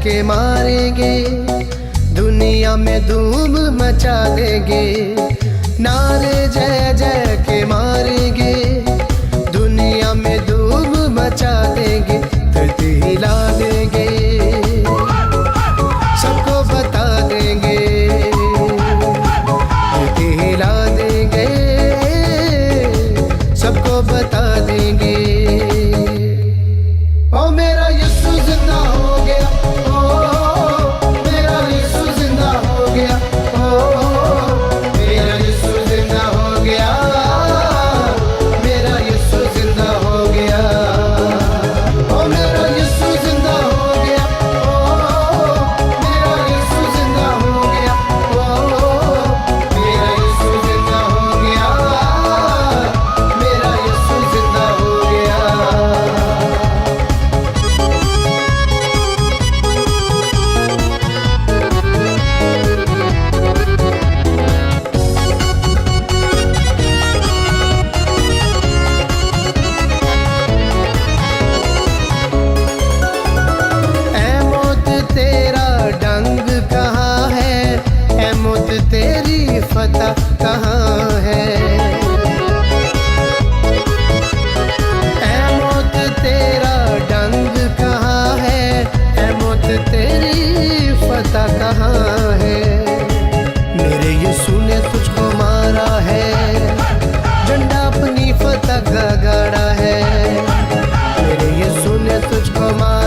के मारेंगे, दुनिया में धूम मचा देंगे। नारे जय जय के मारेंगे, दुनिया में धूम मचा देंगे। धरती हिला देंगे, सबको बता देंगे। धरती हिला देंगे, सबको बता देंगे। ओ मेरा यीशु जिंदा हो गया, ओ मेरा यीशु जिंदा हो गया, ओ मेरा यीशु जिंदा हो गया, मेरा यीशु जिंदा हो गया। ओ मेरा यीशु जिंदा हो गया, ओ मेरा यीशु जिंदा हो गया, ओ मेरा यीशु जिंदा हो गया, मेरा यीशु जिंदा हो गया। ऐ मौत तेरा डंग कहाँ है, ऐ मौत तेरी फतह कहाँ है। ऐ मौत तेरा डंग कहाँ है, ऐ मौत तेरी फतह कहाँ है। मेरे यीशु ने तुझको मारा है, झंडा अपनी फतह का गाड़ा है। मेरे यीशु ने तुझको मारा